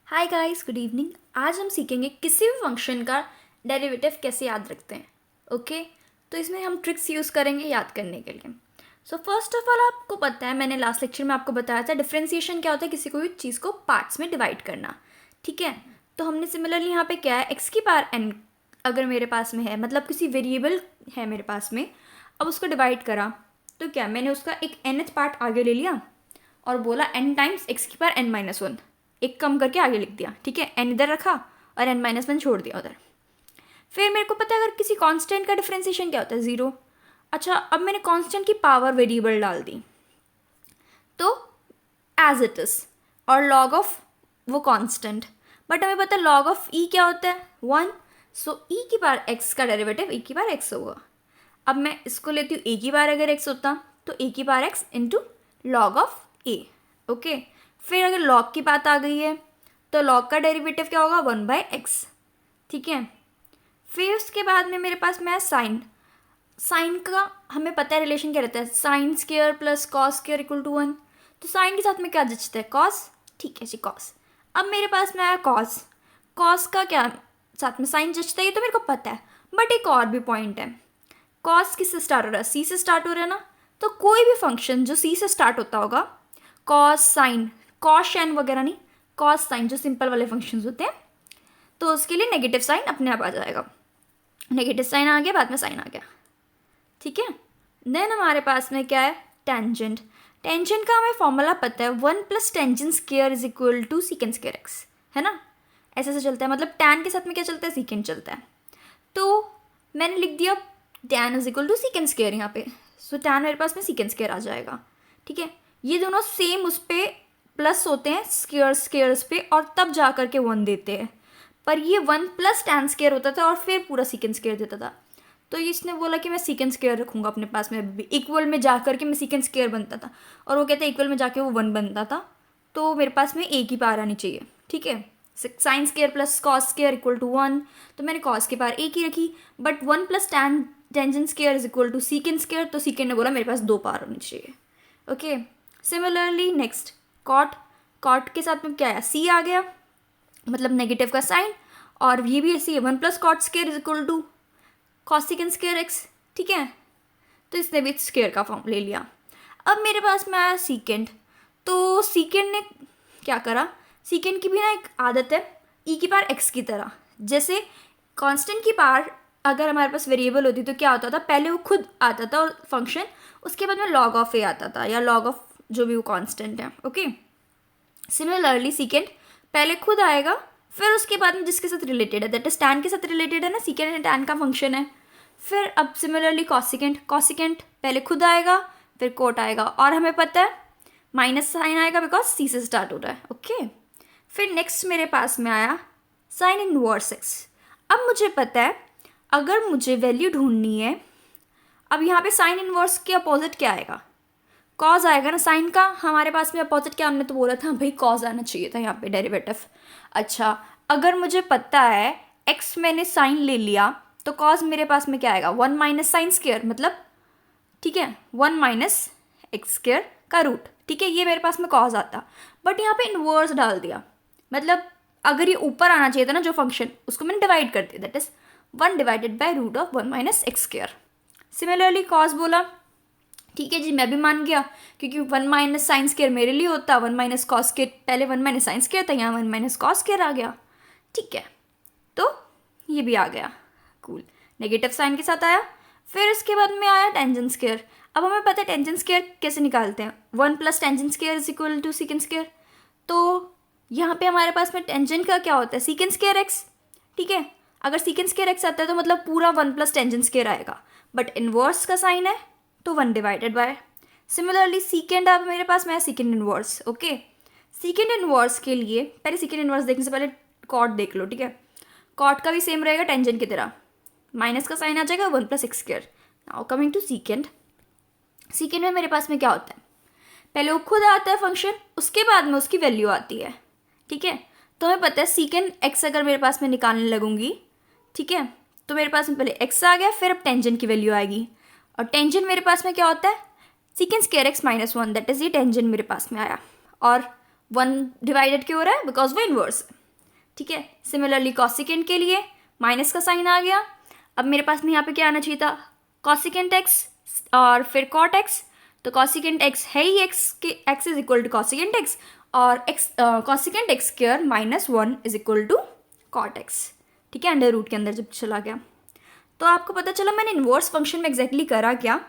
Hi guys, good evening. आज हम सीखेंगे किसी भी फंक्शन का डेरिवेटिव कैसे याद रखते हैं। ओके तो इसमें हम ट्रिक्स यूज़ करेंगे याद करने के लिए। सो फर्स्ट ऑफ ऑल आपको पता है, मैंने लास्ट लेक्चर में आपको बताया था डिफरेंशिएशन क्या होता है, किसी कोई चीज़ को पार्ट्स में डिवाइड करना। ठीक है, तो हमने सिमिलरली यहाँ पे क्या है, एक्स की पावर एन अगर मेरे पास में है, मतलब किसी वेरिएबल है मेरे पास में, अब उसको डिवाइड करा तो क्या मैंने उसका एक nth पार्ट आगे ले लिया और बोला n टाइम्स एक्स की पावर n-1, एक कम करके आगे लिख दिया। ठीक है, n इधर रखा और n-1 छोड़ दिया उधर। फिर मेरे को पता है अगर किसी कांस्टेंट का डिफरेंशिएशन क्या होता है, ज़ीरो। अच्छा, अब मैंने कांस्टेंट की पावर वेरिएबल डाल दी तो एज इट इज़, और लॉग ऑफ वो कांस्टेंट, बट हमें पता है लॉग ऑफ ई क्या होता है, 1। सो ई की पावर एक्स का डेरिवेटिव ई की पावर एक्स होगा। अब मैं इसको लेती हूँ, ए की पावर अगर एक्स होता तो ए की power x into log of A. Okay, फिर अगर लॉग की बात आ गई है तो लॉग का डेरिवेटिव क्या होगा, 1/x। ठीक है, फिर उसके बाद में मेरे पास मैं साइन, साइन का हमें पता है रिलेशन क्या रहता है, sine square plus cos square equal to 1। तो साइन के साथ में क्या जचता है, कॉस। ठीक है जी, कॉस। अब मेरे पास में आया कॉस, कॉस का क्या साथ में साइन जचता है, ये तो मेरे को पता है, बट एक और भी पॉइंट है। कॉस किससे स्टार्ट हो रहा है, सी से स्टार्ट हो रहा है ना, तो कोई भी फंक्शन जो सी से स्टार्ट होता होगा, कॉस साइन, कॉस एन वगैरह नहीं, कॉस साइन जो सिंपल वाले फंक्शंस होते हैं, तो उसके लिए नेगेटिव साइन अपने आप आ जाएगा। नेगेटिव साइन आ गया, बाद में साइन आ गया। ठीक है, देन हमारे पास में क्या है, टेंजेंट। टेंजेंट का हमें फॉर्मूला पता है, 1 + tangent square is equal to secant square x, है ना। ऐसे ऐसे चलता है, मतलब टैन के साथ में क्या चलता है, सीकेंट चलता है। तो मैंने लिख दिया tan is equal to secant square यहाँ पे। सो टैन मेरे पास में सीकेंट स्क्वायर आ जाएगा। ठीक है, ये दोनों सेम उस पर प्लस होते हैं स्क्वायर्स पे, और तब जा कर के 1 देते हैं। पर ये 1 + टैन स्क्वायर होता था और फिर पूरा सीकेंट स्क्वायर देता था। तो इसने बोला कि मैं सीकेंट स्क्वायर रखूँगा अपने पास में, अभी इक्वल में जा कर के मैं सीकेंट स्क्वायर बनता था, और वो कहते हैं इक्वल में जाके वो 1 बनता था। तो मेरे पास में ए की पावर आनी चाहिए। ठीक है, sine square plus cos square equal to 1, तो मैंने कॉस की पावर ए की रखी, but 1 + tan tangent square is equal to secant square, तो सीकेंट ने बोला मेरे पास 2 पावर होनी चाहिए। Okay, similarly next cot, cot के साथ में क्या है, सी आ गया, मतलब नेगेटिव का साइन, और ये भी ऐसे ही 1 + cot square is equal to cosecant square x. ठीक है, तो इसने भी स्क्वायर का फॉर्म ले लिया। अब मेरे पास में आया सीकेंड, तो सीकेंड ने क्या करा, सीकेंड की भी ना एक आदत है ई की पावर एक्स की तरह। जैसे कांस्टेंट की पावर अगर हमारे पास वेरिएबल होती तो क्या होता था, पहले वो खुद आता था फंक्शन, उसके बाद में लॉग ऑफ ए आता था, या लॉग ऑफ जो भी वो कांस्टेंट है। ओके, सिमिलरली सीकेंड पहले खुद आएगा, फिर उसके बाद में जिसके साथ रिलेटेड है, दैट इज टैन के साथ रिलेटेड है ना, सीकेंड एंड टैन का फंक्शन है। फिर अब सिमिलरली कॉसिकेंट, कॉसिकेंट पहले खुद आएगा फिर कोट आएगा, और हमें पता है माइनस साइन आएगा बिकॉज सी से स्टार्ट हो रहा है। ओके, फिर नेक्स्ट मेरे पास में आया साइन इनवर्स एक्स। अब मुझे पता है अगर मुझे वैल्यू ढूंढनी है, अब यहाँ पे साइन इनवर्स के अपोजिट क्या आएगा, कॉज आएगा ना। साइन का हमारे पास में अपोजिट क्या, हमने तो बोला था भाई कॉज आना चाहिए था यहाँ पे डेरिवेटिव। अच्छा, अगर मुझे पता है एक्स मैंने साइन ले लिया, तो कॉज मेरे पास में क्या आएगा, 1 - साइन स्क्वायर, मतलब ठीक है 1 - एक्स स्क्वायर का रूट। ठीक है, ये मेरे पास में कॉज आता, बट यहाँ पे इनवर्स डाल दिया, मतलब अगर ये ऊपर आना चाहिए था ना जो फंक्शन, उसको मैंने डिवाइड कर दिया, that is 1/√1 - x square. Similarly cause बोला, ठीक है जी, मैं भी मान गया, क्योंकि 1 - साइन स्क्वायर मेरे लिए होता, 1 - कॉस स्क्वायर, पहले 1 - साइन स्क्वायर था, यहाँ 1 - कॉस स्क्वायर आ गया। ठीक है, तो ये भी आ गया, कूल, नेगेटिव साइन के साथ आया। फिर इसके बाद में आया टेंजेंट स्क्वायर। अब हमें पता है टेंजेंट स्क्वायर कैसे निकालते हैं, 1 + tangent square is equal to secant square. तो यहाँ पे हमारे पास में टेंजेंट का क्या होता है, सीकेंट स्क्वायर एक्स। ठीक है, अगर सीकेंट स्क्वायर एक्स आता है तो मतलब पूरा 1 + टेंजेंट स्क्वायर आएगा, बट इनवर्स का साइन है तो 1/। सिमिलरली सीकेंड, अब मेरे पास में सीकेंड इनवर्स। ओके, सीकेंड इनवर्स के लिए पहले सीकेंड इनवर्स देखने से पहले कॉट देख लो। ठीक है, कॉट का भी सेम रहेगा टेंजेंट की तरह, माइनस का साइन आ जाएगा, 1 + x square. Now coming to secant, secant में मेरे पास में क्या होता है, पहले वो खुद आता है फंक्शन, उसके बाद में उसकी वैल्यू आती है। ठीक है, तो हमें पता है सीकेंड एक्स अगर मेरे पास में निकालने लगूंगी, ठीक है, तो मेरे पास में पहले एक्स आ गया, फिर अब टेंजेंट की वैल्यू आएगी, और टेंजेंट मेरे पास में क्या होता है, secant square x -1, that is ये टेंजेंट मेरे पास में आया, और 1 डिवाइडेड क्यों हो रहा है, बिकॉज वो इनवर्स है। ठीक है। सिमिलरली कॉसिकेंट के लिए माइनस का साइन आ गया। अब मेरे पास में यहाँ पे क्या आना चाहिए था, कॉसिकेंट एक्स और फिर कॉट एक्स। तो कॉसिकेंट एक्स है ही एक्स के, x is equal to cosecant x, और x cosecant x square minus 1 is equal to cot x, ठीक है, अंडर रूट के अंदर जब चला गया। तो आपको पता चला मैंने इन्वर्स फंक्शन में एग्जैक्टली करा क्या।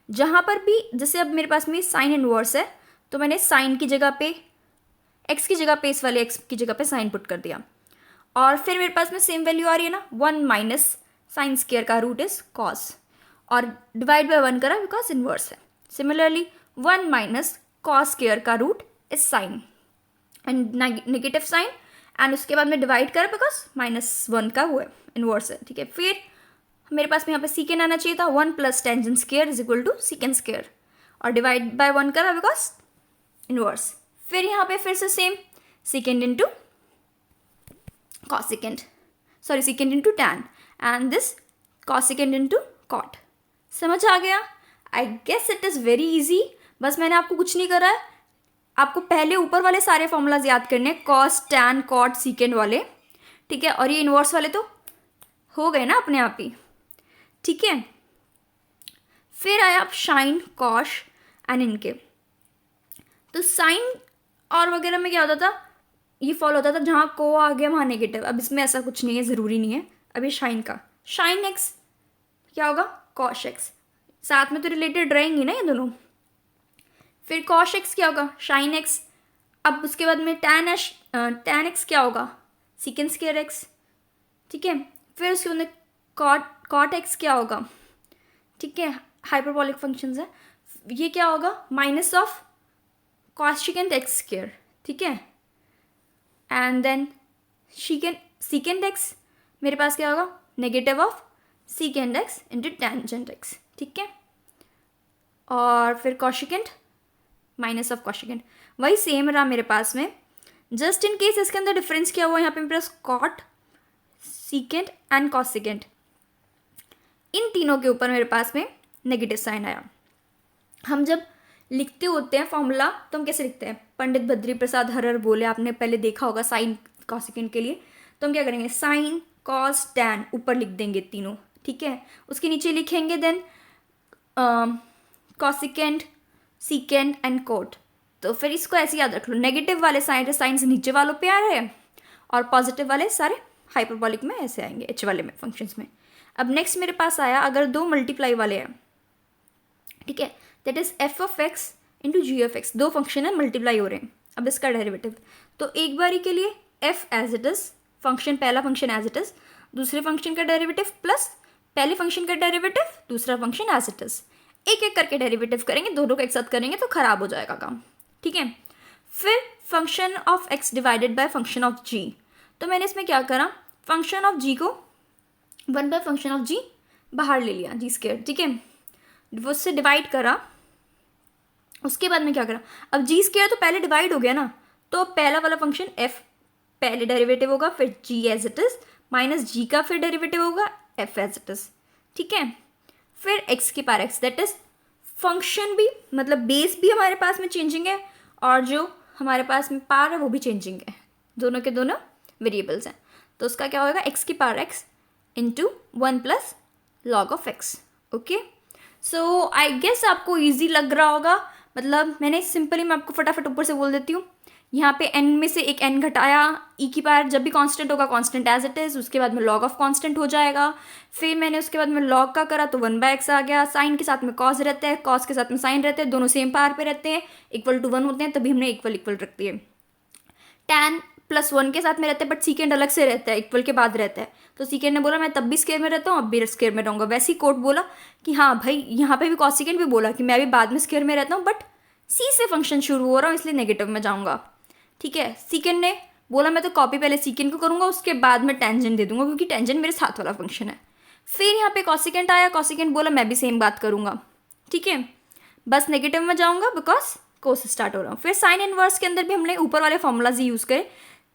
जहाँ पर भी जैसे अब मेरे पास में साइन इन्वर्स है, तो मैंने साइन की जगह पे एक्स की जगह पे इस वाले एक्स की जगह पे साइन पुट कर दिया, और फिर मेरे पास में सेम वैल्यू आ रही है ना, 1 माइनस साइन स्क्वायर का रूट इज कॉस, और डिवाइड बाय 1 करा बिकॉज इन्वर्स है। सिमिलरली 1 माइनस कॉस स्क्वायर का root is sine and negative sine, and उसके बाद में डिवाइड करा बिकॉज -1 का वो है, इन्वर्स है, ठीक है। फिर मेरे पास में यहाँ पे सीकेंड आना चाहिए था, 1 plus tangent square is equal to secant square, और डिवाइड बाय 1 करा बिकॉज इन्वर्स। फिर यहाँ पे फिर से same secant into cosecant, sorry secant into tan, and this cosecant into cot. समझ आ गया? I guess it is very easy. बस मैंने आपको कुछ नहीं करा है, आपको पहले ऊपर वाले सारे फॉर्मूलाज याद करने हैं, कॉस टैन कॉट सीकेंड वाले, ठीक है, और ये इन्वर्स वाले तो हो गए ना अपने आप ही, ठीक है। फिर आया आप साइन कॉश एंड इनके। तो साइन और वगैरह में क्या होता था, ये फॉलो होता था जहाँ को आ गया वहाँ नेगेटिव। अब इसमें ऐसा कुछ नहीं है, ज़रूरी नहीं है। अब ये साइन का साइन एक्स क्या होगा, कॉश एक्स, साथ में तो रिलेटेड रहेंगी ना ये दोनों। फिर कॉश एक्स क्या होगा, साइन एक्स। अब उसके बाद में टैन एक्स क्या होगा, सीकेंड स्क्वायर एक्स, ठीक है। फिर उसके बाद में कॉट एक्स क्या होगा, ठीक है, हाइपरबोलिक फंक्शंस है, ये क्या होगा, माइनस ऑफ कॉसेकेंट एक्स स्क्वायर, ठीक है। एंड देन सीकेंड एक्स मेरे पास क्या होगा, negative of सीकेंड x into tangent x, ठीक है। और फिर कॉसेकेंट माइनस ऑफ कॉसेकेंट, वही सेम रहा मेरे पास में। जस्ट इन केस इसके अंदर डिफरेंस क्या हुआ, यहाँ पे मेरे पास कॉट सीकेंट एंड कॉसेकेंट, इन तीनों के ऊपर मेरे पास में नेगेटिव साइन आया। हम जब लिखते होते हैं फॉर्मूला तो हम कैसे लिखते हैं, पंडित बद्री प्रसाद हरर बोले, आपने पहले देखा होगा साइन कॉसेकेंट के लिए। तो हम क्या करेंगे, साइन कॉस टैन ऊपर लिख देंगे तीनों, ठीक है। उसके नीचे लिखेंगे देन कॉसेकेंट सीकेंट एंड कोट। तो फिर इसको ऐसे याद रख लो, नेगेटिव वाले साइंस नीचे वालों पे आ रहे हैं और पॉजिटिव वाले सारे हाइपरबोलिक में ऐसे आएंगे, एच वाले में फंक्शंस में। अब नेक्स्ट मेरे पास आया, अगर दो मल्टीप्लाई वाले हैं, ठीक है, that is f of x into g of x, दो फंक्शन है मल्टीप्लाई हो रहे हैं। अब इसका डेरिवेटिव, तो एक बारी के लिए f as it is function, पहला फंक्शन एज इट इज, दूसरे फंक्शन का डेरिवेटिव प्लस पहले फंक्शन का डेरिवेटिव, दूसरा फंक्शन एज इट इज, एक एक करके डेरिवेटिव करेंगे, दोनों को एक साथ करेंगे तो खराब हो जाएगा काम, ठीक है। फिर function of x divided by function of g. तो मैंने इसमें क्या करा, फंक्शन ऑफ जी को 1 बाय फंक्शन ऑफ जी बाहर ले लिया, जी स्क्वायर, ठीक है, वो उससे डिवाइड करा। उसके बाद में क्या करा, अब जी स्क्वायर तो पहले डिवाइड हो गया ना, तो पहला वाला फंक्शन एफ पहले डेरिवेटिव होगा, फिर जी एज इट इज माइनस जी का फिर डेरिवेटिव होगा एफ एज इट इज, ठीक है। फिर एक्स की power x, that is function भी, मतलब बेस भी हमारे पास में चेंजिंग है और जो हमारे पास में पावर है वो भी चेंजिंग है, दोनों के दोनों वेरिएबल्स हैं। तो उसका क्या होगा, एक्स की power x into 1 plus log of x, okay. So I guess आपको ईजी लग रहा होगा, मतलब मैंने सिंपली, मैं आपको फटाफट ऊपर से बोल देती हूँ। यहाँ पे n में से एक n घटाया, e की पावर जब भी कांस्टेंट होगा कांस्टेंट एज इट इज़, उसके बाद में log ऑफ कांस्टेंट हो जाएगा। फिर मैंने उसके बाद में log का करा तो 1/x आ गया, साइन के साथ में cos रहता है, cos के साथ में साइन रहते हैं, दोनों सेम पावर पे रहते हैं, इक्वल टू 1 होते हैं, तभी हमने इक्वल इक्वल रख दिए। tan प्लस 1 के साथ में रहते हैं, बट सीकेंड अलग से रहता है, इक्वल के बाद रहता है। तो सीकेंड ने बोला मैं तब भी स्क्वायर में रहता हूँ, अब भी स्क्वायर में रहूँगा। वैसे ही कोट बोला कि हाँ भाई, यहाँ पे भी कॉसिकेंड भी बोला कि मैं भी बाद में स्क्वायर में रहता हूँ, बट सी से फंक्शन शुरू हो रहा हूँ इसलिए नेगेटिव में जाऊँगा, ठीक है। सीकेंड ने बोला मैं तो कॉपी पहले सीकेंड को करूँगा, उसके बाद में टेंजेंट दे दूंगा, क्योंकि टेंजेंट मेरे साथ वाला फंक्शन है। फिर यहाँ पे कॉसिकेंट आया, कॉसिकेंट बोला मैं भी सेम बात करूँगा, ठीक है, बस नेगेटिव में जाऊँगा बिकॉज कोस स्टार्ट हो रहा हूँ। फिर साइन इनवर्स के अंदर भी हमने ऊपर वाले फॉर्मूलाज ही यूज़ करे।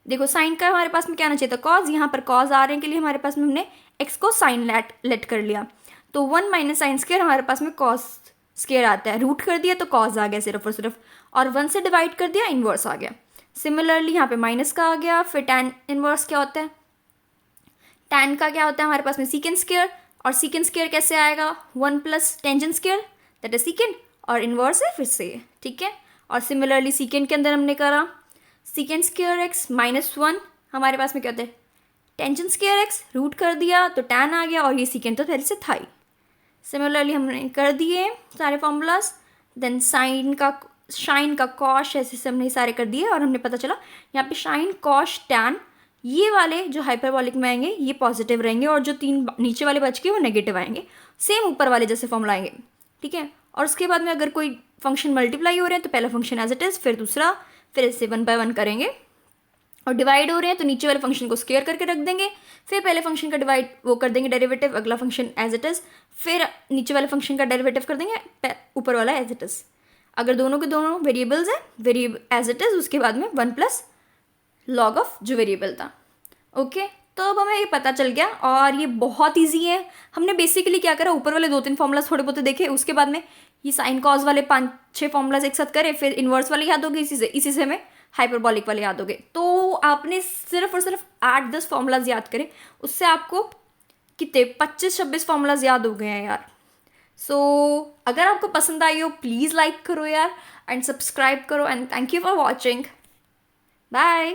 देखो साइन का हमारे पास में क्या आना चाहिए था, कॉज, यहाँ पर कॉज आ रहे के लिए हमारे पास में हमने एक्स को साइन लेट कर लिया, तो 1 माइनस साइन स्क्वायर हमारे पास में कॉस स्क्वायर आता है, रूट कर दिया तो कॉज आ गया सिर्फ और सिर्फ, और 1 से डिवाइड कर दिया इन्वर्स आ गया। सिमिलरली यहाँ पे माइनस का आ गया, फिर tan इनवर्स क्या होता है, tan का क्या होता है हमारे पास में सीकेंड स्क्वायर, और सीकेंड स्क्वायर कैसे आएगा, 1 plus tangent square that is सीकेंड, और इनवर्स है फिर से ये, ठीक है। और सिमिलरली सीकेंड के अंदर हमने करा सीकेंड स्क्वायर एक्स माइनस 1, हमारे पास में क्या होता है टेंजेंट स्क्वायर एक्स, रूट कर दिया तो tan आ गया, और ये सीकेंड तो पहले से था ही। सिमिलरली हमने कर दिए सारे फॉर्मूलाज, देन शाइन का कॉश, ऐसे से हमने सारे कर दिए, और हमने पता चला यहाँ पे शाइन कॉश टैन ये वाले जो हाइपरबॉलिक में आएंगे ये पॉजिटिव रहेंगे, और जो 3 नीचे वाले बच के वो नेगेटिव आएंगे, सेम ऊपर वाले जैसे फॉर्मूला आएंगे, ठीक है। और उसके बाद में अगर कोई फंक्शन मल्टीप्लाई हो रहे हैं तो पहला फंक्शन एज इट इज़, फिर दूसरा, फिर इससे 1 बाय 1 करेंगे, और डिवाइड हो रहे हैं तो नीचे वाले फंक्शन को स्क्वायर करके रख देंगे, फिर पहले फंक्शन का डिवाइड वो कर देंगे डेरिवेटिव, अगला फंक्शन एज इट इज़, फिर नीचे वाले फंक्शन का डेरिवेटिव कर देंगे ऊपर वाला एज इट इज़। अगर दोनों के दोनों वेरिएबल्स हैं वेरिएबल एज इट इज़, उसके बाद में 1 प्लस लॉग ऑफ जो वेरिएबल था, ओके। तो अब हमें ये पता चल गया, और ये बहुत ईजी है। हमने बेसिकली क्या करा, ऊपर वाले 2-3 फॉर्मूलाज थोड़े बहुत देखे, उसके बाद में ये साइन कॉज वाले 5-6 फॉर्मूलाज एक साथ करे, फिर इन्वर्स वाले याद हो गए, इसी से हमें हाइपरबॉलिक वाले याद हो गए। तो आपने सिर्फ और सिर्फ 8-10 फॉर्मूलाज याद करे, उससे आपको कितने 25-26 फॉर्मूलाज याद हो गए हैं यार। सो अगर आपको पसंद आई हो प्लीज़ लाइक करो यार, एंड सब्सक्राइब करो, and thank you for watching, bye.